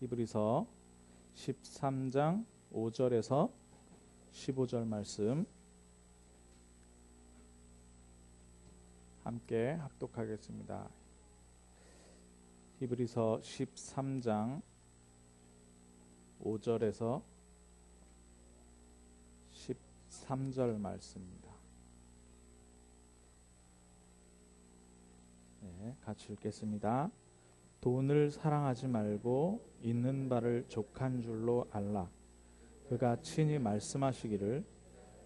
히브리서 13장 5절에서 15절 말씀 함께 합독하겠습니다. 히브리서 13장 5절에서 13절 말씀입니다. 같이 읽겠습니다. 돈을 사랑하지 말고 있는 바를 족한 줄로 알라. 그가 친히 말씀하시기를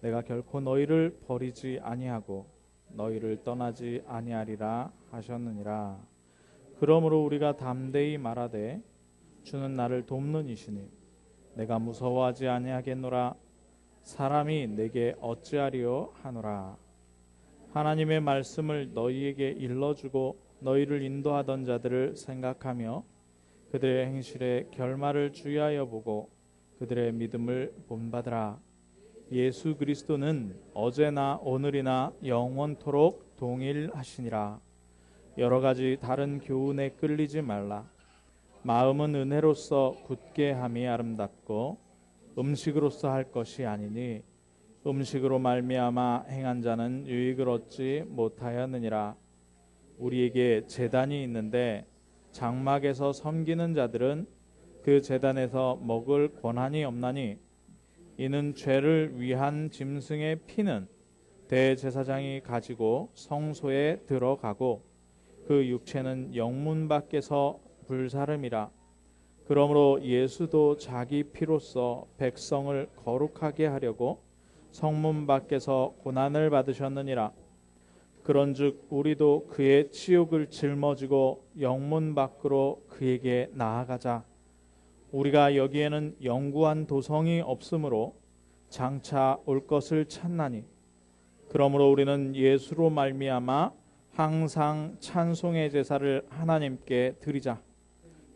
내가 결코 너희를 버리지 아니하고 너희를 떠나지 아니하리라 하셨느니라. 그러므로 우리가 담대히 말하되 주는 나를 돕는 이시니 내가 무서워하지 아니하겠노라. 사람이 내게 어찌하리요 하노라. 하나님의 말씀을 너희에게 일러주고 너희를 인도하던 자들을 생각하며 그들의 행실의 결말을 주의하여 보고 그들의 믿음을 본받으라. 예수 그리스도는 어제나 오늘이나 영원토록 동일하시니라. 여러 가지 다른 교훈에 끌리지 말라. 마음은 은혜로서 굳게 함이 아름답고 음식으로서 할 것이 아니니 음식으로 말미암아 행한 자는 유익을 얻지 못하였느니라. 우리에게 제단이 있는데 장막에서 섬기는 자들은 그 제단에서 먹을 권한이 없나니 이는 죄를 위한 짐승의 피는 대제사장이 가지고 성소에 들어가고 그 육체는 영문 밖에서 불사름이라. 그러므로 예수도 자기 피로써 백성을 거룩하게 하려고 성문 밖에서 고난을 받으셨느니라. 그런즉 우리도 그의 치욕을 짊어지고 영문 밖으로 그에게 나아가자. 우리가 여기에는 영구한 도성이 없으므로 장차 올 것을 찾나니 그러므로 우리는 예수로 말미암아 항상 찬송의 제사를 하나님께 드리자.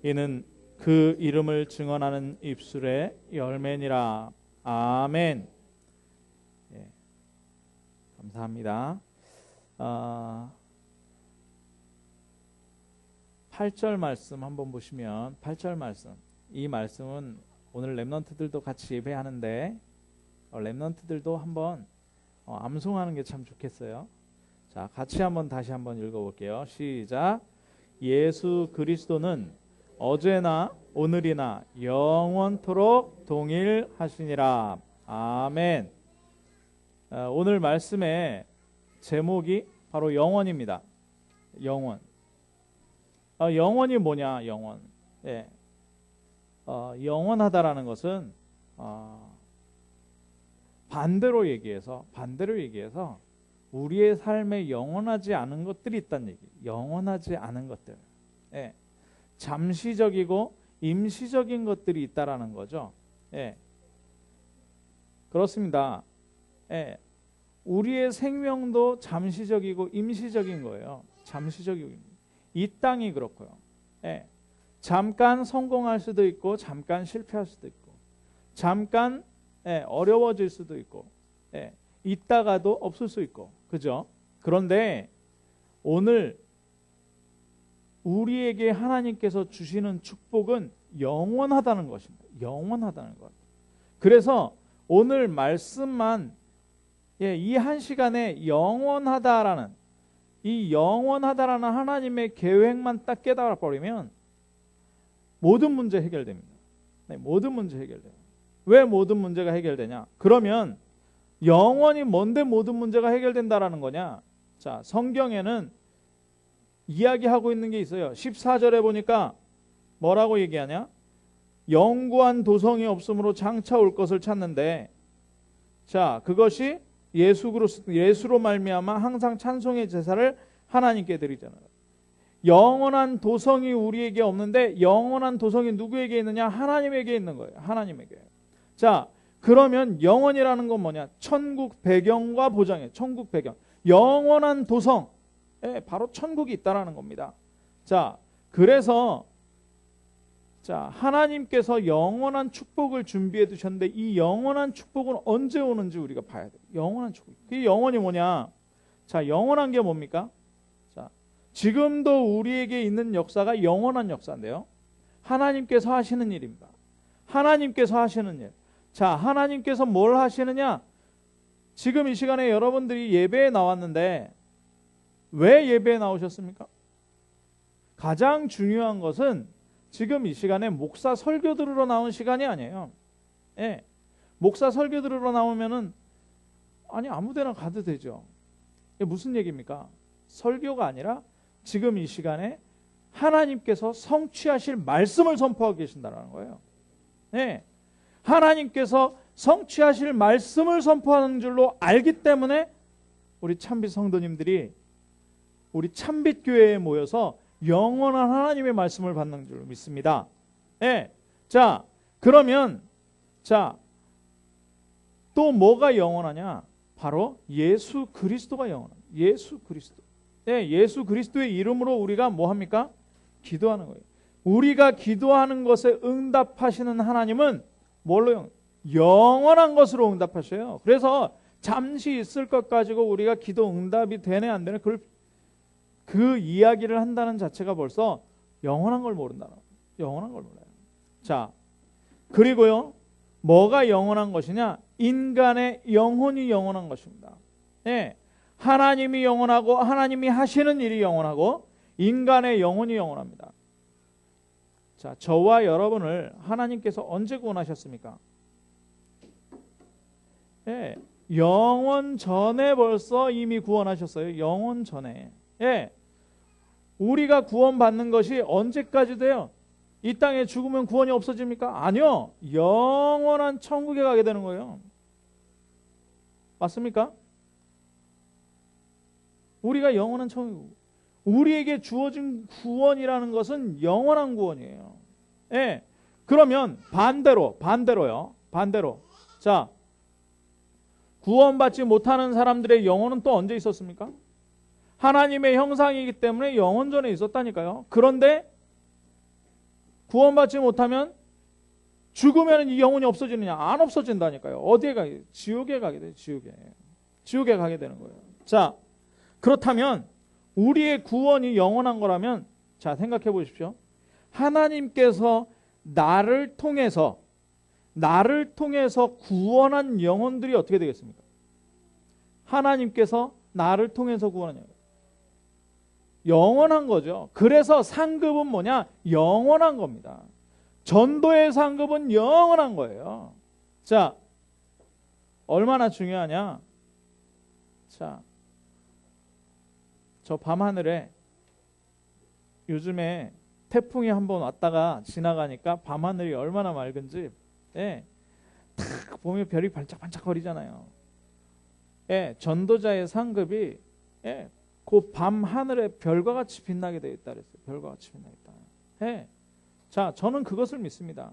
이는 그 이름을 증언하는 입술의 열매니라. 아멘. 감사합니다. 8절 말씀 한번 보시면 8절 말씀, 이 말씀은 오늘 렘넌트들도 같이 예배하는데 렘넌트들도 한번 암송하는 게 참 좋겠어요. 자, 같이 다시 한번 읽어볼게요. 시작. 예수 그리스도는 어제나 오늘이나 영원토록 동일하시니라. 아멘. 오늘 말씀의 제목이 바로 영원입니다. 영원. 영원이 뭐냐? 영원. 영원하다라는 것은 반대로 얘기해서 우리의 삶에 영원하지 않은 것들이 있다는 얘기. 영원하지 않은 것들. 잠시적이고 임시적인 것들이 있다라는 거죠. 그렇습니다. 우리의 생명도 잠시적이고 임시적인 거예요. 잠시적이고 이 땅이 그렇고요. 잠깐 성공할 수도 있고 잠깐 실패할 수도 있고 잠깐 어려워질 수도 있고 있다가도 없을 수 있고 그죠? 그런데 오늘 우리에게 하나님께서 주시는 축복은 영원하다는 것입니다. 영원하다는 것. 그래서 오늘 말씀만 이 한 시간에 영원하다라는 하나님의 계획만 딱 깨달아버리면 모든 문제 해결됩니다. 모든 문제 해결돼요. 왜 모든 문제가 해결되냐? 그러면 영원히 뭔데 모든 문제가 해결된다라는 거냐? 자, 성경에는 이야기하고 있는 게 있어요. 14절에 보니까 뭐라고 얘기하냐? 영구한 도성이 없으므로 장차 올 것을 찾는데, 자, 그것이 예수로 말미암아 항상 찬송의 제사를 하나님께 드리잖아요. 영원한 도성이 우리에게 없는데 영원한 도성이 누구에게 있느냐? 하나님에게 있는 거예요. 하나님에게. 자, 그러면 영원이라는 건 뭐냐? 천국 배경과 보장이에요. 천국 배경. 영원한 도성. 바로 천국이 있다라는 겁니다. 자, 그래서 하나님께서 영원한 축복을 준비해 두셨는데 이 영원한 축복은 언제 오는지 우리가 봐야 돼요. 영원한 축복. 그 영원이 뭐냐? 자, 영원한 게 뭡니까? 자, 지금도 우리에게 있는 역사가 영원한 역사인데요. 하나님께서 하시는 일입니다. 하나님께서 하시는 일. 자, 하나님께서 뭘 하시느냐? 지금 이 시간에 여러분들이 예배에 나왔는데 왜 예배에 나오셨습니까? 가장 중요한 것은 지금 이 시간에 목사 설교 들으러 나온 시간이 아니에요. 예. 목사 설교 들으러 나오면은 아니 아무 데나 가도 되죠. 이게 무슨 얘기입니까? 설교가 아니라 지금 이 시간에 하나님께서 성취하실 말씀을 선포하고 계신다는 거예요. 예. 하나님께서 성취하실 말씀을 선포하는 줄로 알기 때문에 우리 참빛 성도님들이 우리 참빛 교회에 모여서 영원한 하나님의 말씀을 받는 줄 믿습니다. 예. 자, 그러면 자, 또 뭐가 영원하냐? 바로 예수 그리스도가 영원합니다. 예수 그리스도. 예, 예수 그리스도의 이름으로 우리가 뭐 합니까? 기도하는 거예요. 우리가 기도하는 것에 응답하시는 하나님은 뭘로 영원한 것으로 응답하셔요. 그래서 잠시 있을 것 가지고 우리가 기도 응답이 되네 안 되네 그 이야기를 한다는 자체가 벌써 영원한 걸 모른다는 거예요. 영원한 걸 몰라요. 자, 그리고요. 뭐가 영원한 것이냐? 인간의 영혼이 영원한 것입니다. 예. 하나님이 영원하고 하나님이 하시는 일이 영원하고 인간의 영혼이 영원합니다. 자, 저와 여러분을 하나님께서 언제 구원하셨습니까? 예. 영원 전에 벌써 이미 구원하셨어요. 영원 전에. 예. 우리가 구원받는 것이 언제까지 돼요? 이 땅에 죽으면 구원이 없어집니까? 아니요. 영원한 천국에 가게 되는 거예요. 맞습니까? 우리가 영원한 천국. 우리에게 주어진 구원이라는 것은 영원한 구원이에요. 예. 그러면 반대로요. 반대로. 자, 구원받지 못하는 사람들의 영혼은 또 언제 있었습니까? 하나님의 형상이기 때문에 영원 전에 있었다니까요. 그런데 구원받지 못하면 죽으면 이 영혼이 없어지느냐? 안 없어진다니까요. 어디에 가게? 지옥에 가게 돼요. 지옥에 가게 되는 거예요. 자, 그렇다면 우리의 구원이 영원한 거라면 자, 생각해 보십시오. 하나님께서 나를 통해서 구원한 영혼들이 어떻게 되겠습니까? 하나님께서 나를 통해서 구원한 영원한 거죠. 그래서 상급은 뭐냐? 영원한 겁니다. 전도의 상급은 영원한 거예요. 자, 얼마나 중요하냐? 자, 저 밤하늘에 요즘에 태풍이 한번 왔다가 지나가니까 밤하늘이 얼마나 맑은지, 예, 탁 보면 별이 반짝반짝 거리잖아요. 예, 전도자의 상급이, 예, 그 밤 하늘에 별과 같이 빛나게 되어 있다 그랬어요. 별과 같이 빛나게 있다. 예. 자, 저는 그것을 믿습니다.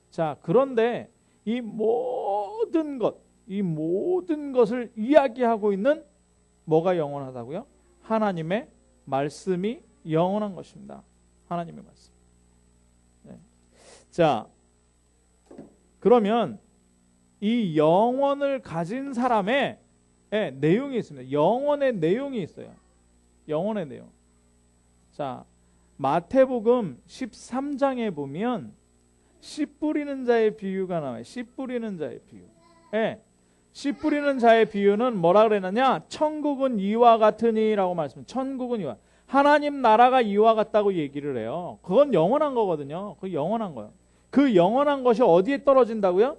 자, 그런데 이 모든 것을 이야기하고 있는 뭐가 영원하다고요? 하나님의 말씀이 영원한 것입니다. 하나님의 말씀. 네. 자, 그러면 이 영혼을 가진 사람의 내용이 있습니다. 영혼의 내용이 있어요. 영혼의 내용. 자, 마태복음 13장에 보면 씨 뿌리는 자의 비유가 나와요. 씨 뿌리는 자의 비유. 예. 씨 뿌리는 자의 비유는 뭐라 그랬느냐? 천국은 이와 같으니라고 말씀해요. 천국은 이와. 하나님 나라가 이와 같다고 얘기를 해요. 그건 영원한 거거든요. 그 영원한 거예요. 그 영원한 것이 어디에 떨어진다고요?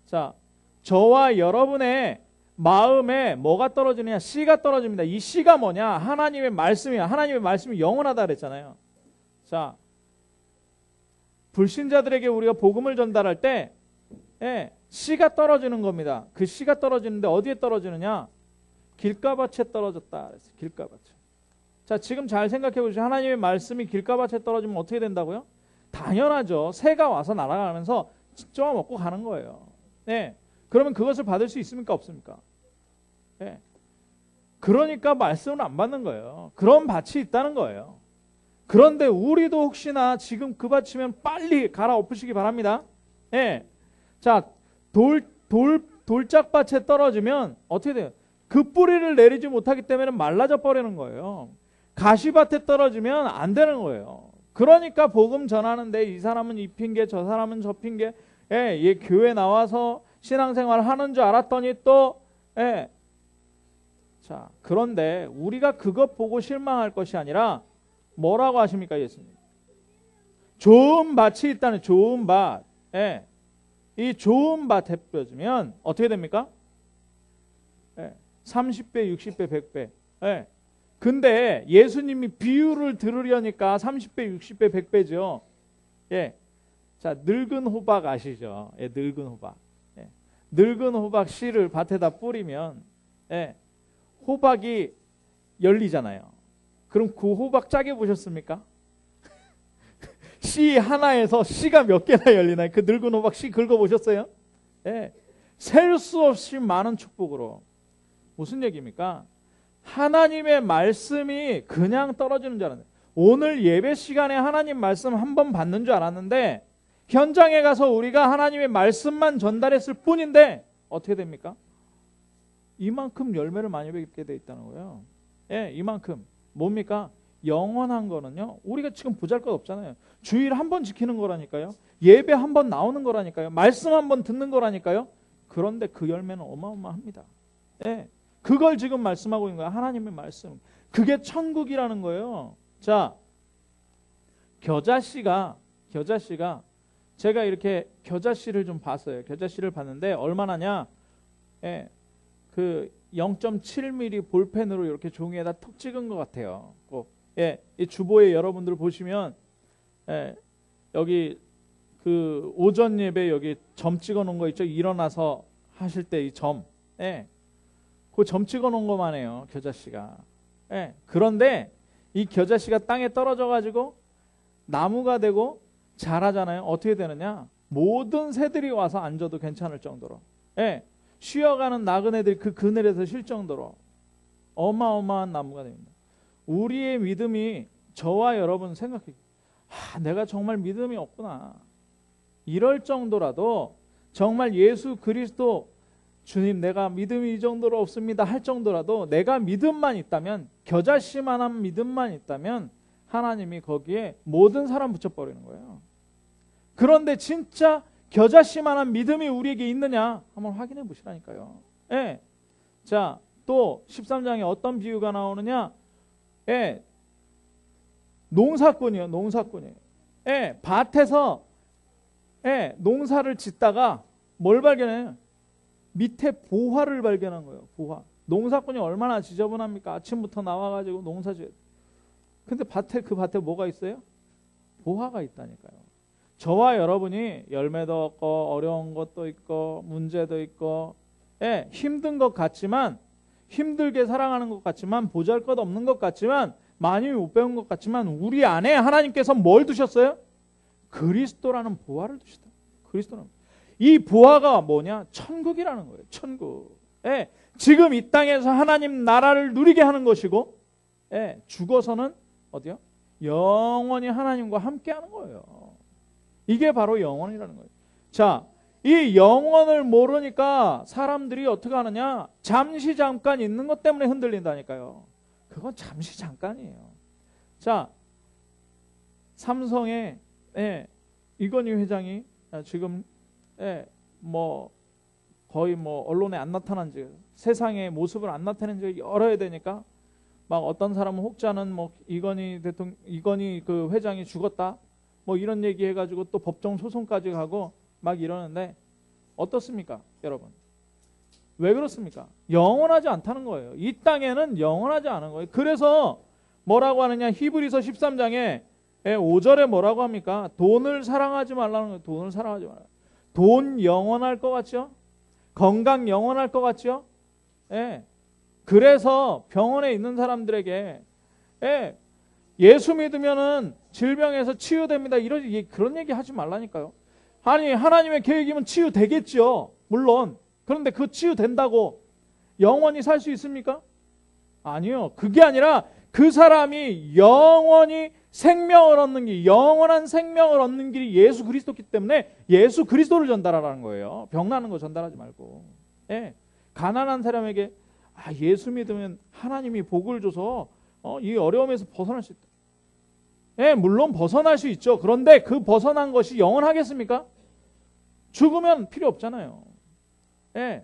자, 저와 여러분의 마음에 뭐가 떨어지느냐? 씨가 떨어집니다. 이 씨가 뭐냐? 하나님의 말씀이야. 하나님의 말씀이 영원하다 그랬잖아요. 자, 불신자들에게 우리가 복음을 전달할 때 씨가 떨어지는 겁니다. 그 씨가 떨어지는데 어디에 떨어지느냐? 길가밭에 떨어졌다 그랬어요. 길가밭에. 자, 지금 잘 생각해 보시죠. 하나님의 말씀이 길가밭에 떨어지면 어떻게 된다고요? 당연하죠. 새가 와서 날아가면서 쪄 먹고 가는 거예요. 네. 그러면 그것을 받을 수 있습니까? 없습니까? 네. 그러니까 말씀을 안 받는 거예요. 그런 밭이 있다는 거예요. 그런데 우리도 혹시나 지금 그 밭이면 빨리 갈아엎으시기 바랍니다. 네. 자, 돌짝밭에 떨어지면 어떻게 돼요? 그 뿌리를 내리지 못하기 때문에 말라져 버리는 거예요. 가시밭에 떨어지면 안 되는 거예요. 그러니까 복음 전하는데 이 사람은 이 핑계, 저 사람은 저 핑계, 얘 교회 나와서 신앙생활 하는 줄 알았더니 또, 자, 그런데 우리가 그것 보고 실망할 것이 아니라 뭐라고 하십니까, 예수님? 좋은 밭이 있다는 좋은 밭. 이 좋은 밭에 뿌려주면 어떻게 됩니까? 30배, 60배, 100배. 근데 예수님이 비유를 들으려니까 30배, 60배, 100배죠. 자, 늙은 호박 아시죠? 늙은 호박. 늙은 호박 씨를 밭에다 뿌리면 호박이 열리잖아요. 그럼 그 호박 짜게 보셨습니까? 씨 하나에서 씨가 몇 개나 열리나요? 그 늙은 호박 씨 긁어보셨어요? 셀 수 없이 많은 축복으로. 무슨 얘기입니까? 하나님의 말씀이 그냥 떨어지는 줄 알았는데, 오늘 예배 시간에 하나님 말씀 한 번 받는 줄 알았는데 현장에 가서 우리가 하나님의 말씀만 전달했을 뿐인데 어떻게 됩니까? 이만큼 열매를 많이 맺게 돼 있다는 거예요. 이만큼. 뭡니까? 영원한 거는요, 우리가 지금 보잘것 없잖아요. 주일 한 번 지키는 거라니까요. 예배 한 번 나오는 거라니까요. 말씀 한 번 듣는 거라니까요. 그런데 그 열매는 어마어마합니다. 그걸 지금 말씀하고 있는 거예요. 하나님의 말씀. 그게 천국이라는 거예요. 자, 겨자씨가 제가 이렇게 겨자씨를 좀 봤어요. 겨자씨를 봤는데 얼마나냐? 그 0.7mm 볼펜으로 이렇게 종이에다 톡 찍은 것 같아요. 이 주보에 여러분들 보시면 여기 그 오전 예배 여기 점 찍어 놓은 거 있죠? 일어나서 하실 때 이 점. 그 점 찍어 놓은 것만 해요. 겨자씨가. 그런데 이 겨자씨가 땅에 떨어져 가지고 나무가 되고 자라잖아요. 어떻게 되느냐? 모든 새들이 와서 앉아도 괜찮을 정도로. 쉬어가는 나그네들이 그 그늘에서 쉴 정도로 어마어마한 나무가 됩니다. 우리의 믿음이, 저와 여러분 생각해, 내가 정말 믿음이 없구나, 이럴 정도라도, 정말 예수 그리스도 주님 내가 믿음이 이 정도로 없습니다 할 정도라도 내가 믿음만 있다면, 겨자씨만한 믿음만 있다면 하나님이 거기에 모든 사람 붙여버리는 거예요. 그런데 진짜 겨자씨만한 믿음이 우리에게 있느냐 한번 확인해 보시라니까요. 자, 또 13장에 어떤 비유가 나오느냐? 농사꾼이요. 밭에서 농사를 짓다가 뭘 발견해요? 밑에 보화를 발견한 거예요. 보화. 농사꾼이 얼마나 지저분합니까? 아침부터 나와가지고 농사 지어. 근데 그 밭에 뭐가 있어요? 보화가 있다니까요. 저와 여러분이 열매도 없고 어려운 것도 있고 문제도 있고 힘든 것 같지만, 힘들게 살아가는 것 같지만, 보잘것없는 것 같지만, 많이 못 배운 것 같지만, 우리 안에 하나님께서 뭘 두셨어요? 그리스도라는 보화를 두셨다. 그리스도라는. 이 보화가 뭐냐? 천국이라는 거예요. 천국. 지금 이 땅에서 하나님 나라를 누리게 하는 것이고, 죽어서는 어디요? 영원히 하나님과 함께 하는 거예요. 이게 바로 영원이라는 거예요. 자, 이 영원을 모르니까 사람들이 어떻게 하느냐? 잠시 잠깐 있는 것 때문에 흔들린다니까요. 그건 잠시 잠깐이에요. 자, 삼성의 이건희 회장이 지금 거의 언론에 안 나타난 지, 세상의 모습을 안 나타낸 지 열어야 되니까 막 어떤 사람은 혹자는 이건희 그 회장이 죽었다 이런 얘기 해가지고 또 법정 소송까지 가고 막 이러는데 어떻습니까, 여러분? 왜 그렇습니까? 영원하지 않다는 거예요. 이 땅에는 영원하지 않은 거예요. 그래서 뭐라고 하느냐? 히브리서 13장에 5절에 뭐라고 합니까? 돈을 사랑하지 말라는 거예요. 돈을 사랑하지 말라. 돈 영원할 것 같죠? 건강 영원할 것 같죠? 그래서 병원에 있는 사람들에게 예수 믿으면은 질병에서 치유됩니다, 그런 얘기 하지 말라니까요. 아니, 하나님의 계획이면 치유되겠죠, 물론. 그런데 그 치유된다고 영원히 살 수 있습니까? 아니요. 그게 아니라 그 사람이 영원히 생명을 얻는 길, 영원한 생명을 얻는 길이 예수 그리스도이기 때문에 예수 그리스도를 전달하라는 거예요. 병나는 거 전달하지 말고. 가난한 사람에게 예수 믿으면 하나님이 복을 줘서 이 어려움에서 벗어날 수 있다. 예, 물론 벗어날 수 있죠. 그런데 그 벗어난 것이 영원하겠습니까? 죽으면 필요 없잖아요. 예.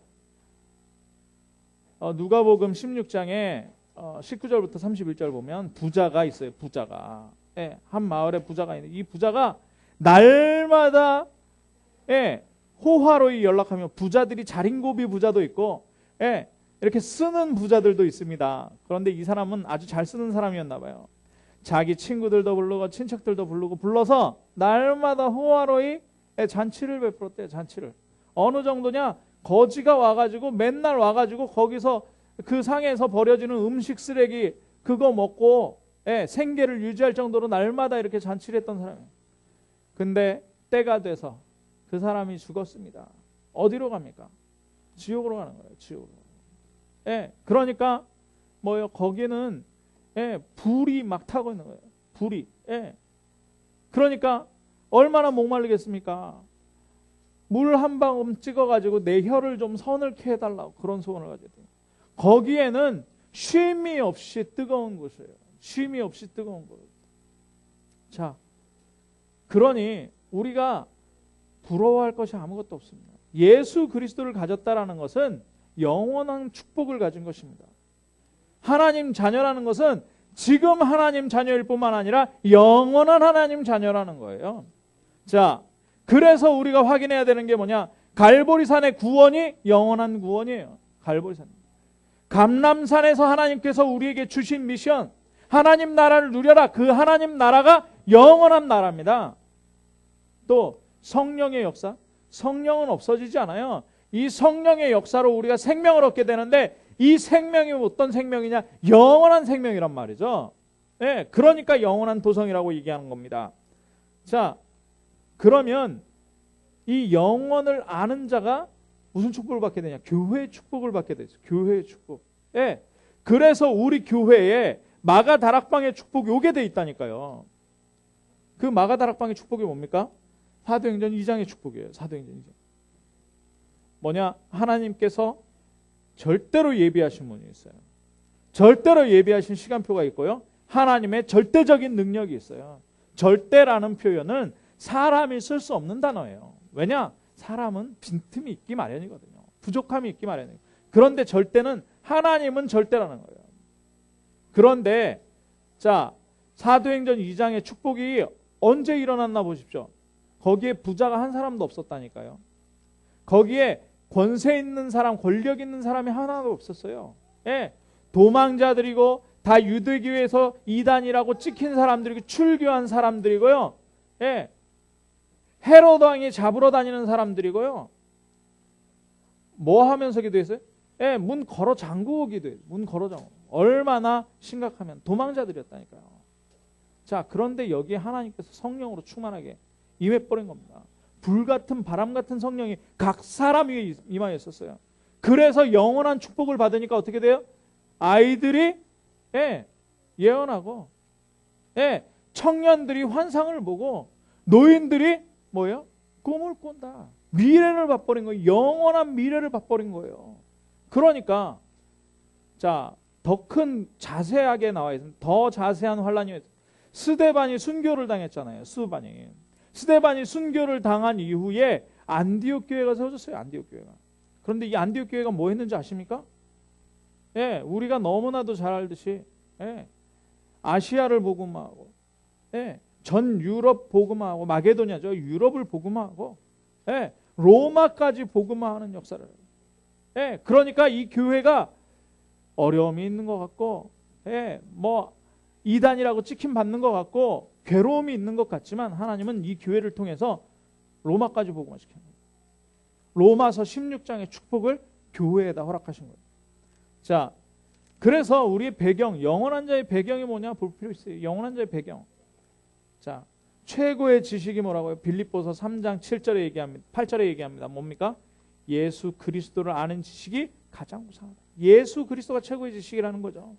누가복음 16장에 19절부터 31절 보면 부자가 있어요. 부자가. 예, 한 마을에 부자가 있는데 이 부자가 날마다 예, 호화로이 연락하며 부자들이 자린고비 부자도 있고 예, 이렇게 쓰는 부자들도 있습니다. 그런데 이 사람은 아주 잘 쓰는 사람이었나 봐요. 자기 친구들도 부르고 친척들도 부르고 불러서 날마다 호화로이 잔치를 베풀었대요. 잔치를. 어느 정도냐? 거지가 와가지고 맨날 와가지고 거기서 그 상에서 버려지는 음식 쓰레기 그거 먹고 생계를 유지할 정도로 날마다 이렇게 잔치를 했던 사람이에요. 근데 때가 돼서 그 사람이 죽었습니다. 어디로 갑니까? 지옥으로 가는 거예요. 지옥으로. 그러니까 뭐요? 거기는 불이 막 타고 있는 거예요. 불이. 그러니까 얼마나 목마르겠습니까? 물 한 방울 찍어가지고 내 혀를 좀 서늘케 해달라고 그런 소원을 가져야 돼요. 거기에는 쉼이 없이 뜨거운 곳이에요. 쉼이 없이 뜨거운 곳. 자, 그러니 우리가 부러워할 것이 아무것도 없습니다. 예수 그리스도를 가졌다라는 것은 영원한 축복을 가진 것입니다. 하나님 자녀라는 것은 지금 하나님 자녀일 뿐만 아니라 영원한 하나님 자녀라는 거예요. 자, 그래서 우리가 확인해야 되는 게 뭐냐? 갈보리산의 구원이 영원한 구원이에요. 갈보리산. 감람산에서 하나님께서 우리에게 주신 미션, 하나님 나라를 누려라. 그 하나님 나라가 영원한 나라입니다. 또 성령의 역사, 성령은 없어지지 않아요. 이 성령의 역사로 우리가 생명을 얻게 되는데 이 생명이 어떤 생명이냐? 영원한 생명이란 말이죠. 그러니까 영원한 도성이라고 얘기하는 겁니다. 자, 그러면 이 영원을 아는 자가 무슨 축복을 받게 되냐? 교회의 축복을 받게 되죠. 교회의 축복. 그래서 우리 교회에 마가다락방의 축복이 오게 돼 있다니까요. 그 마가다락방의 축복이 뭡니까? 사도행전 2장의 축복이에요. 사도행전 2장. 뭐냐? 하나님께서 절대로 예비하신 분이 있어요. 절대로 예비하신 시간표가 있고요. 하나님의 절대적인 능력이 있어요. 절대라는 표현은 사람이 쓸 수 없는 단어예요. 왜냐? 사람은 빈틈이 있기 마련이거든요. 부족함이 있기 마련이에요. 그런데 절대는 하나님은 절대라는 거예요. 그런데 자, 사도행전 2장의 축복이 언제 일어났나 보십시오. 거기에 부자가 한 사람도 없었다니까요. 거기에 권세 있는 사람, 권력 있는 사람이 하나도 없었어요. 도망자들이고 다 유대교에서 이단이라고 찍힌 사람들이고 출교한 사람들이고요. 헤롯 왕이 잡으러 다니는 사람들이고요. 뭐 하면서 기도했어요? 문 걸어 잠그고 기도해요. 문 걸어 잠그고. 얼마나 심각하면 도망자들이었다니까요. 자, 그런데 여기에 하나님께서 성령으로 충만하게 임해버린 겁니다. 불같은 바람 같은 성령이 각 사람 위에 임하였었어요. 그래서 영원한 축복을 받으니까 어떻게 돼요? 아이들이 예언하고 청년들이 환상을 보고 노인들이 뭐예요? 꿈을 꾼다. 미래를 봐버린 거예요. 영원한 미래를 봐버린 거예요. 그러니까 자, 더 큰 자세하게 나와 있습니다. 더 자세한 환란이 스데반이 순교를 당했잖아요. 스데반이 순교를 당한 이후에 안디옥 교회가 세워졌어요. 안디옥 교회가. 그런데 이 안디옥 교회가 뭐 했는지 아십니까? 우리가 너무나도 잘 알듯이 아시아를 복음화하고 전 유럽 복음화하고 마게도냐죠. 유럽을 복음화하고 로마까지 복음화하는 역사를 해요. 그러니까 이 교회가 어려움이 있는 것 같고 뭐 이단이라고 찍힘 받는 것 같고 괴로움이 있는 것 같지만 하나님은 이 교회를 통해서 로마까지 복음화시키는 거예요. 로마서 16장의 축복을 교회에다 허락하신 거예요. 자, 그래서 우리의 배경, 영원한 자의 배경이 뭐냐 볼 필요 있어요. 영원한 자의 배경. 자, 최고의 지식이 뭐라고요? 빌립보서 3장 7절에 얘기합니다. 8절에 얘기합니다. 뭡니까? 예수 그리스도를 아는 지식이 가장 우상하다. 예수 그리스도가 최고의 지식이라는 거죠.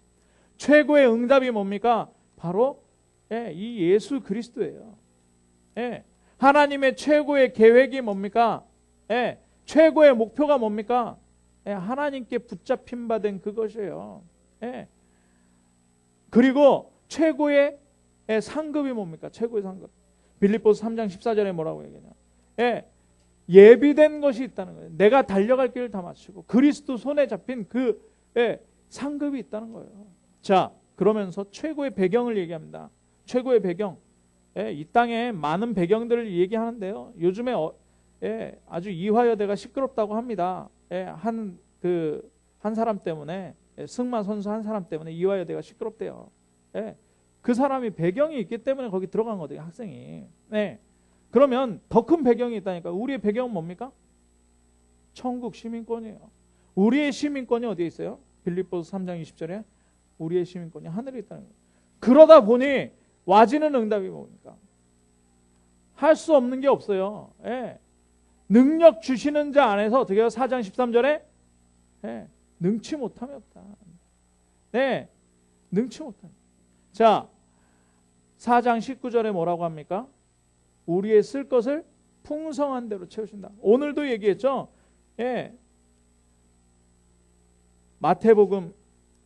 최고의 응답이 뭡니까? 바로 이 예수 그리스도예요. 하나님의 최고의 계획이 뭡니까? 최고의 목표가 뭡니까? 하나님께 붙잡힌 바 된 그것이에요. 그리고 최고의 상급이 뭡니까? 최고의 상급. 빌립보서 3장 14절에 뭐라고 얘기하냐? 예비된 것이 있다는 거예요. 내가 달려갈 길을 다 마치고 그리스도 손에 잡힌 그 상급이 있다는 거예요. 자, 그러면서 최고의 배경을 얘기합니다. 최고의 배경. 이 땅에 많은 배경들을 얘기하는데요. 요즘에 아주 이화여대가 시끄럽다고 합니다. 한 사람 때문에, 승마 선수 한 사람 때문에 이화여대가 시끄럽대요. 그 사람이 배경이 있기 때문에 거기 들어간 거거든요, 학생이. 그러면 더 큰 배경이 있다니까. 우리의 배경은 뭡니까? 천국 시민권이에요. 우리의 시민권이 어디에 있어요? 빌립보서 3장 20절에 우리의 시민권이 하늘에 있다는 거예요. 그러다 보니 와지는 응답이 뭡니까? 할 수 없는 게 없어요. 능력 주시는 자 안에서 어떻게 해요? 4장 13절에 능치 못함이 없다. 능치 못함. 자, 4장 19절에 뭐라고 합니까? 우리의 쓸 것을 풍성한 대로 채우신다. 오늘도 얘기했죠. 마태복음,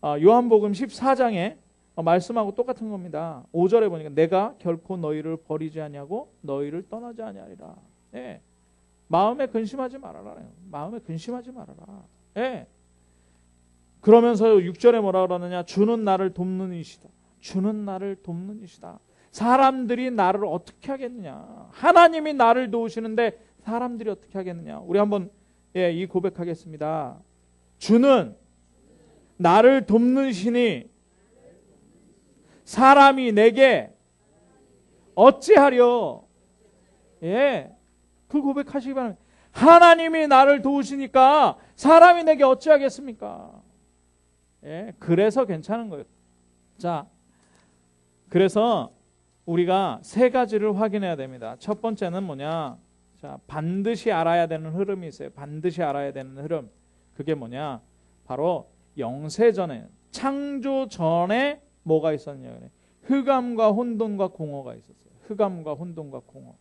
요한복음 14장에 말씀하고 똑같은 겁니다. 5절에 보니까 내가 결코 너희를 버리지 아니하고 너희를 떠나지 아니하리라. 마음에 근심하지 말아라. 마음에 근심하지 말아라. 그러면서 6절에 뭐라 그러느냐? 주는 나를 돕는 이시다. 주는 나를 돕는 이시다. 사람들이 나를 어떻게 하겠느냐? 하나님이 나를 도우시는데 사람들이 어떻게 하겠느냐? 우리 한번 이 고백하겠습니다. 주는 나를 돕는 신이 사람이 내게 어찌하려? 그 고백하시기 바랍니다. 하나님이 나를 도우시니까 사람이 내게 어찌하겠습니까? 그래서 괜찮은 거예요. 자, 그래서 우리가 세 가지를 확인해야 됩니다. 첫 번째는 뭐냐? 자, 반드시 알아야 되는 흐름이 있어요. 반드시 알아야 되는 흐름. 그게 뭐냐? 바로 영세전에, 창조 전에 뭐가 있었냐? 흑암과 혼돈과 공허가 있었어요. 흑암과 혼돈과 공허.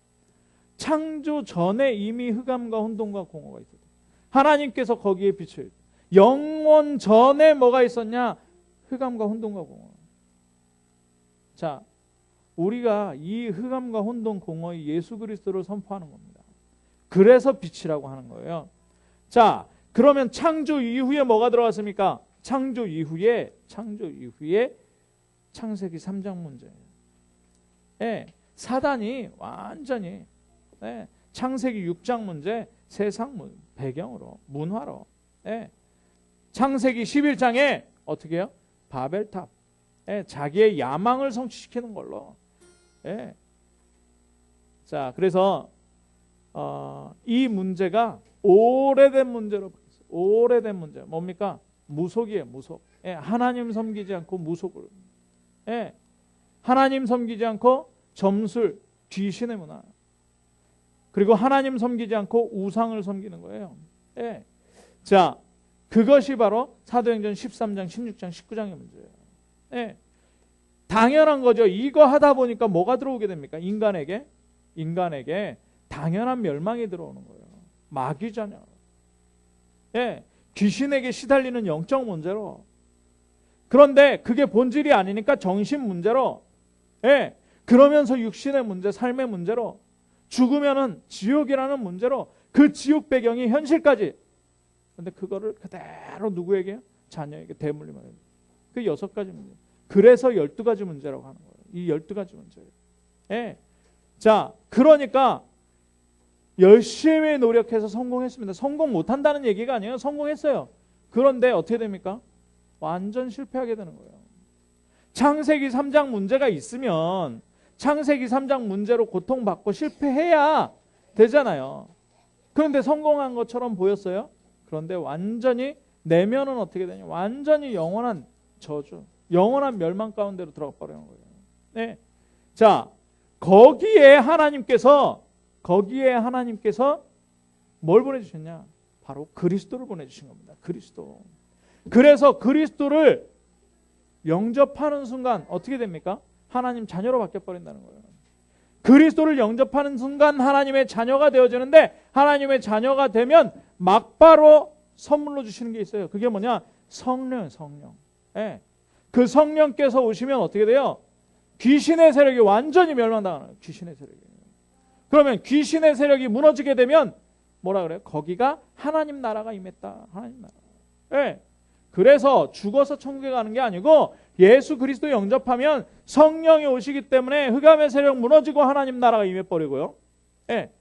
창조 전에 이미 흑암과 혼돈과 공허가 있었어요. 하나님께서 거기에 빛을. 영원 전에 뭐가 있었냐? 흑암과 혼돈과 공허. 자, 우리가 이 흑암과 혼돈 공허의 예수 그리스도를 선포하는 겁니다. 그래서 빛이라고 하는 거예요. 자, 그러면 창조 이후에 뭐가 들어갔습니까? 창조 이후에 창세기 3장 문제예요. 사단이 완전히 창세기 6장 문제, 세상 배경으로, 문화로. 창세기 11장에 어떻게 해요? 바벨탑. 자기의 야망을 성취시키는 걸로. 자, 그래서 이 문제가 오래된 문제로 바뀌었어요. 오래된 문제. 뭡니까? 무속이에요, 무속. 하나님 섬기지 않고 무속을. 하나님 섬기지 않고 점술, 귀신의 문화. 그리고 하나님 섬기지 않고 우상을 섬기는 거예요. 자, 그것이 바로 사도행전 13장, 16장, 19장의 문제예요. 당연한 거죠. 이거 하다 보니까 뭐가 들어오게 됩니까? 인간에게 당연한 멸망이 들어오는 거예요. 마귀 자녀. 귀신에게 시달리는 영적 문제로. 그런데 그게 본질이 아니니까 정신 문제로. 그러면서 육신의 문제, 삶의 문제로. 죽으면은 지옥이라는 문제로. 그 지옥 배경이 현실까지. 근데 그거를 그대로 누구에게요? 자녀에게 대물림하는 거예요. 그 6가지 문제. 그래서 12가지 문제라고 하는 거예요. 이 12가지 문제예요. 자, 그러니까 열심히 노력해서 성공했습니다. 성공 못한다는 얘기가 아니에요. 성공했어요. 그런데 어떻게 됩니까? 완전 실패하게 되는 거예요. 창세기 3장 문제가 있으면 창세기 3장 문제로 고통받고 실패해야 되잖아요. 그런데 성공한 것처럼 보였어요. 그런데 완전히 내면은 어떻게 되냐? 완전히 영원한 저주, 영원한 멸망 가운데로 들어가 버리는 거예요. 자, 거기에 하나님께서 뭘 보내주셨냐? 바로 그리스도를 보내주신 겁니다. 그리스도. 그래서 그리스도를 영접하는 순간 어떻게 됩니까? 하나님 자녀로 바뀌어버린다는 거예요. 그리스도를 영접하는 순간 하나님의 자녀가 되어지는데, 하나님의 자녀가 되면 막바로 선물로 주시는 게 있어요. 그게 뭐냐? 성령. 그 성령께서 오시면 어떻게 돼요? 귀신의 세력이 완전히 멸망당하는 거예요. 귀신의 세력이. 그러면 귀신의 세력이 무너지게 되면 뭐라 그래요? 거기가 하나님 나라가 임했다. 하나님 나라. 네. 그래서 죽어서 천국에 가는 게 아니고 예수 그리스도 영접하면 성령이 오시기 때문에 흑암의 세력 무너지고 하나님 나라가 임해버리고요. 네.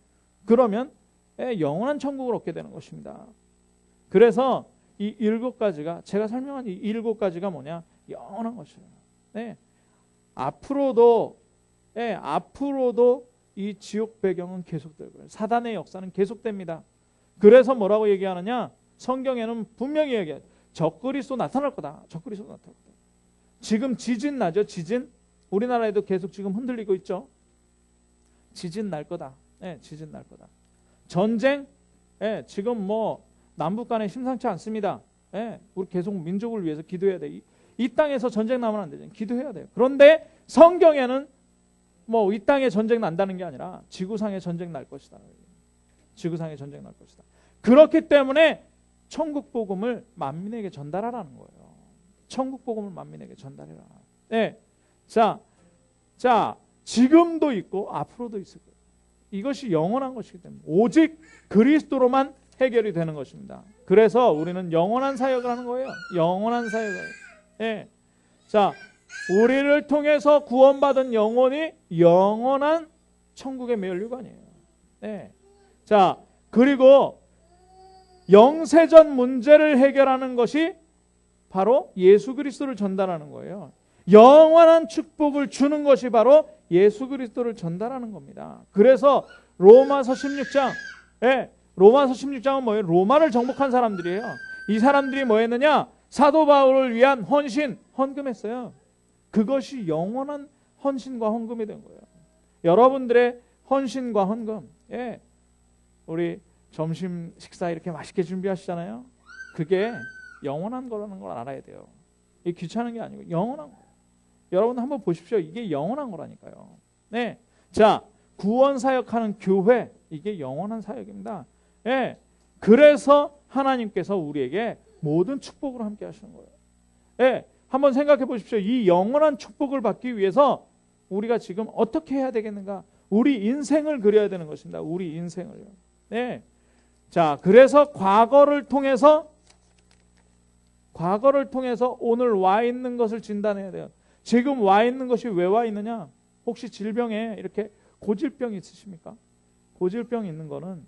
그러면 영원한 천국을 얻게 되는 것입니다. 그래서 이 7가지가 제가 설명한 이 7가지가 뭐냐? 영원한 것이에요. 네. 앞으로도 이 지옥 배경은 계속될 거예요. 사단의 역사는 계속됩니다. 그래서 뭐라고 얘기하느냐? 성경에는 분명히 얘기해요. 적그리스도 나타날 거다. 적그리스도 나타날 거다. 지금 지진 나죠? 지진. 우리나라에도 계속 지금 흔들리고 있죠. 지진 날 거다. 지진 날 거다. 전쟁. 지금 뭐 남북 간에 심상치 않습니다. 우리 계속 민족을 위해서 기도해야 돼. 이 땅에서 전쟁 나면 안 되죠. 기도해야 돼요. 그런데 성경에는 뭐 이 땅에 전쟁 난다는 게 아니라 지구상에 전쟁 날 것이다. 지구상에 전쟁 날 것이다. 그렇기 때문에 천국 복음을 만민에게 전달하라는 거예요. 천국 복음을 만민에게 전달해라. 자, 지금도 있고 앞으로도 있을 거예요. 이것이 영원한 것이기 때문에 오직 그리스도로만 해결이 되는 것입니다. 그래서 우리는 영원한 사역을 하는 거예요. 영원한 사역을. 자, 우리를 통해서 구원받은 영혼이 영원한 천국의 면류관이에요. 자, 그리고 영세전 문제를 해결하는 것이 바로 예수 그리스도를 전달하는 거예요. 영원한 축복을 주는 것이 바로 예수 그리스도를 전달하는 겁니다. 그래서 로마서 16장, 로마서 16장은 뭐예요? 로마를 정복한 사람들이에요. 이 사람들이 뭐 했느냐? 사도 바울을 위한 헌신, 헌금했어요. 그것이 영원한 헌신과 헌금이 된 거예요. 여러분들의 헌신과 헌금, 우리 점심 식사 이렇게 맛있게 준비하시잖아요. 그게 영원한 거라는 걸 알아야 돼요. 이게 귀찮은 게 아니고 영원한 거예요. 여러분 한번 보십시오. 이게 영원한 거라니까요. 자, 구원 사역하는 교회, 이게 영원한 사역입니다. 그래서 하나님께서 우리에게 모든 축복을 함께 하시는 거예요. 한번 생각해 보십시오. 이 영원한 축복을 받기 위해서 우리가 지금 어떻게 해야 되겠는가? 우리 인생을 그려야 되는 것입니다. 우리 인생을요. 자, 그래서 과거를 통해서 오늘 와 있는 것을 진단해야 돼요. 지금 와 있는 것이 왜 와 있느냐? 혹시 질병에 이렇게 고질병이 있으십니까? 고질병이 있는 거는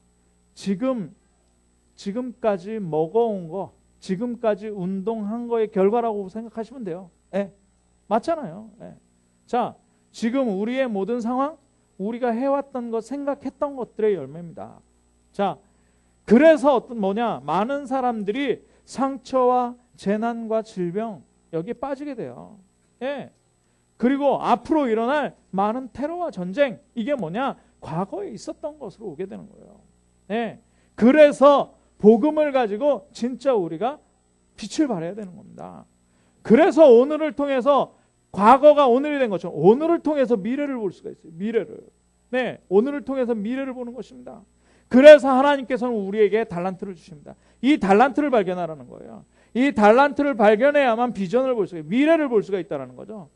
지금까지 먹어온 거, 지금까지 운동한 거의 결과라고 생각하시면 돼요. 맞잖아요. 자, 지금 우리의 모든 상황, 우리가 해왔던 것, 생각했던 것들의 열매입니다. 자, 그래서 많은 사람들이 상처와 재난과 질병 여기에 빠지게 돼요. 그리고 앞으로 일어날 많은 테러와 전쟁, 이게 과거에 있었던 것으로 오게 되는 거예요. 그래서 복음을 가지고 진짜 우리가 빛을 발해야 되는 겁니다. 그래서 오늘을 통해서 과거가 오늘이 된 것처럼 오늘을 통해서 미래를 볼 수가 있어요. 미래를. 오늘을 통해서 미래를 보는 것입니다. 그래서 하나님께서는 우리에게 달란트를 주십니다. 이 달란트를 발견하라는 거예요. 이 달란트를 발견해야만 비전을 볼 수가 있어요. 미래를 볼 수가 있다는 거죠.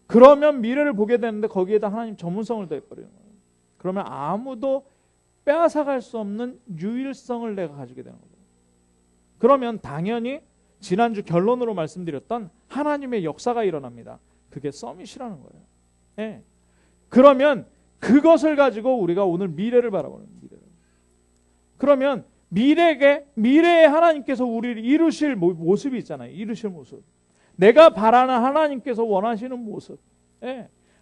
그러면 미래를 보게 되는데 거기에다 하나님 전문성을 더해버리는 거예요. 그러면 아무도 빼앗아갈 수 없는 유일성을 내가 가지게 되는 거예요. 그러면 당연히 지난주 결론으로 말씀드렸던 하나님의 역사가 일어납니다. 그게 서밋이라는 거예요. 그러면 그것을 가지고 우리가 오늘 미래를 바라보는 미래를. 그러면 미래에 하나님께서 우리를 이루실 모습이 있잖아요. 이루실 모습. 내가 바라는 하나님께서 원하시는 모습.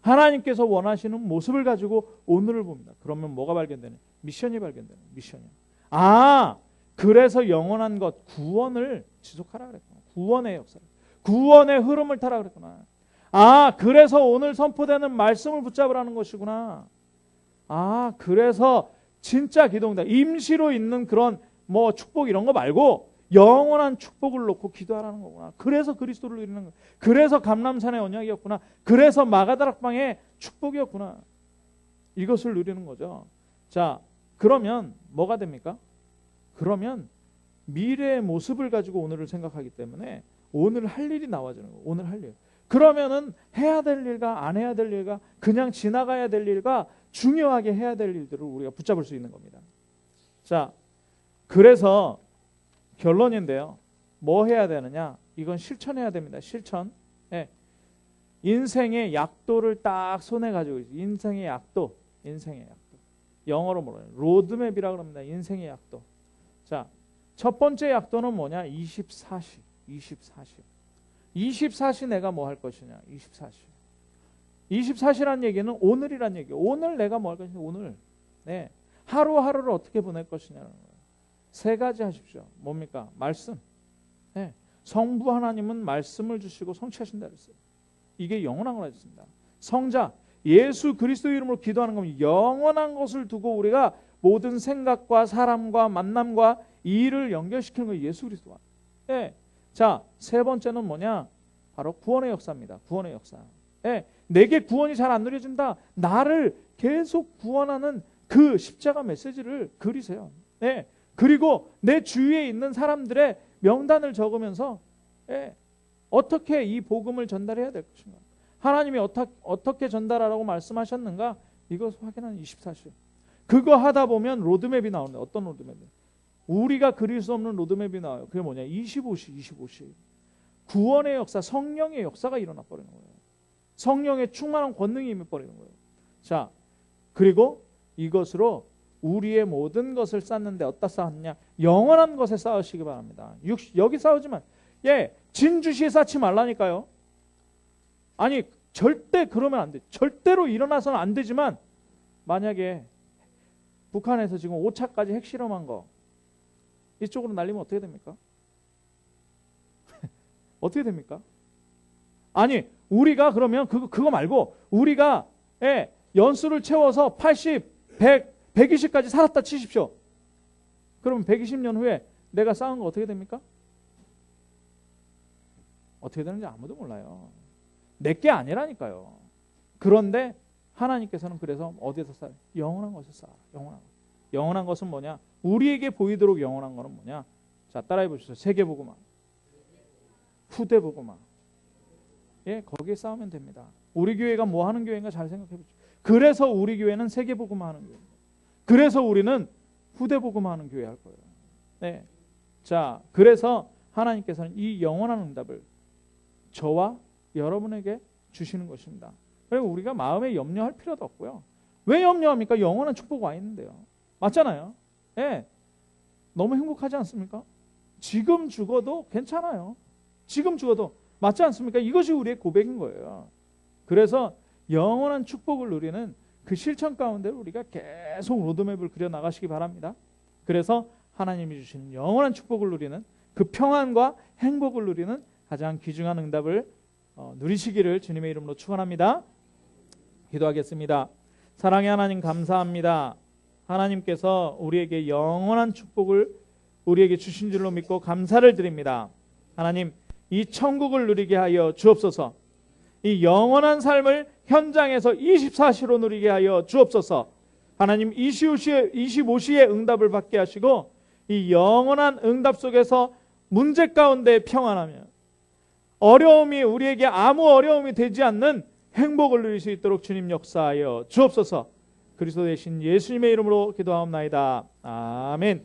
하나님께서 원하시는 모습을 가지고 오늘을 봅니다. 그러면 뭐가 발견되냐? 미션이 발견되는 미션이요. 그래서 영원한 것, 구원을 지속하라 그랬구나. 구원의 역사, 구원의 흐름을 타라 그랬구나. 그래서 오늘 선포되는 말씀을 붙잡으라는 것이구나. 그래서 진짜 기도입니다. 임시로 있는 그런 축복 이런 거 말고 영원한 축복을 놓고 기도하라는 거구나. 그래서 그리스도를 누리는 거야. 그래서 감람산의 언약이었구나. 그래서 마가다락방의 축복이었구나. 이것을 누리는 거죠. 자, 그러면 뭐가 됩니까? 그러면 미래의 모습을 가지고 오늘을 생각하기 때문에 오늘 할 일이 나와지는 거예요. 오늘 할 일. 그러면은 해야 될 일과 안 해야 될 일과 그냥 지나가야 될 일과 중요하게 해야 될 일들을 우리가 붙잡을 수 있는 겁니다. 자, 그래서 결론인데요. 뭐 해야 되느냐? 이건 실천해야 됩니다. 실천. 예. 인생의 약도를 딱 손에 가지고 있어요. 인생의 약도. 인생의 약도. 영어로 뭐래요? 로드맵이라고 합니다. 인생의 약도. 자, 첫 번째 약도는 뭐냐? 24시. 24시. 24시 내가 뭐 할 것이냐? 24시. 24시란 얘기는 오늘이란 얘기예요. 오늘 내가 뭐 할 것이냐? 오늘. 네. 하루하루를 어떻게 보낼 것이냐는 거예요. 세 가지 하십시오. 뭡니까? 말씀. 네. 성부 하나님은 말씀을 주시고 성취하신다 그랬어요. 이게 영원한 거라 했습니다. 성자 예수 그리스도 이름으로 기도하는 겁니다. 영원한 것을 두고 우리가 모든 생각과 사람과 만남과 일을 연결시키는 거예요. 예수 그리스도와. 네. 자, 세 번째는 뭐냐? 바로 구원의 역사입니다. 구원의 역사. 네. 내게 구원이 잘 안 누려진다. 나를 계속 구원하는 그 십자가 메시지를 그리세요. 네. 그리고 내 주위에 있는 사람들의 명단을 적으면서 어떻게 이 복음을 전달해야 될 것인가. 하나님이 어떻게 전달하라고 말씀하셨는가. 이것을 확인하는 24시. 그거 하다 보면 로드맵이 나오는데 어떤 로드맵이? 우리가 그릴 수 없는 로드맵이 나와요. 그게 뭐냐? 25시, 25시. 구원의 역사, 성령의 역사가 일어나 버리는 거예요. 성령의 충만한 권능이 임해 버리는 거예요. 자, 그리고 이것으로 우리의 모든 것을 쌓는데 어디다 쌓았냐? 영원한 것에 쌓으시기 바랍니다. 여기 쌓으지만 진주시에 쌓지 말라니까요. 아니 절대 그러면 안 돼. 절대로 일어나서는 안 되지만 만약에 북한에서 지금 5차까지 핵실험한 거 이쪽으로 날리면 어떻게 됩니까? 어떻게 됩니까? 아니 우리가 그러면 그거 말고 우리가 연수를 채워서 80, 100, 120까지 살았다 치십시오. 그러면 120년 후에 내가 쌓은 거 어떻게 됩니까? 어떻게 되는지 아무도 몰라요. 내게 아니라니까요. 그런데 하나님께서는 그래서 어디에서 쌓아요? 영원한 것을 쌓아요. 영원한 것. 영원한 것은 뭐냐? 우리에게 보이도록 영원한 것은 뭐냐? 자, 따라해 보시죠. 세계복음화, 후대복음화. 거기에 싸우면 됩니다. 우리 교회가 뭐 하는 교회인가 잘 생각해 보죠. 그래서 우리 교회는 세계복음화 하는 교회. 그래서 우리는 후대복음화 하는 교회 할 거예요. 네. 자, 그래서 하나님께서는 이 영원한 응답을 저와 여러분에게 주시는 것입니다. 그리고 우리가 마음에 염려할 필요도 없고요. 왜 염려합니까? 영원한 축복 와 있는데요. 맞잖아요. 너무 행복하지 않습니까? 지금 죽어도 괜찮아요. 지금 죽어도 맞지 않습니까? 이것이 우리의 고백인 거예요. 그래서 영원한 축복을 누리는 그 실천 가운데 우리가 계속 로드맵을 그려 나가시기 바랍니다. 그래서 하나님이 주시는 영원한 축복을 누리는 그 평안과 행복을 누리는 가장 귀중한 응답을 누리시기를 주님의 이름으로 축원합니다. 기도하겠습니다. 사랑의 하나님 감사합니다. 하나님께서 우리에게 영원한 축복을 우리에게 주신 줄로 믿고 감사를 드립니다. 하나님 이 천국을 누리게 하여 주옵소서. 이 영원한 삶을 현장에서 24시로 누리게 하여 주옵소서. 하나님 25시의 응답을 받게 하시고 이 영원한 응답 속에서 문제 가운데 평안하며 어려움이 우리에게 아무 어려움이 되지 않는 행복을 누릴 수 있도록 주님 역사하여 주옵소서. 그리스도 대신 예수님의 이름으로 기도하옵나이다. 아멘.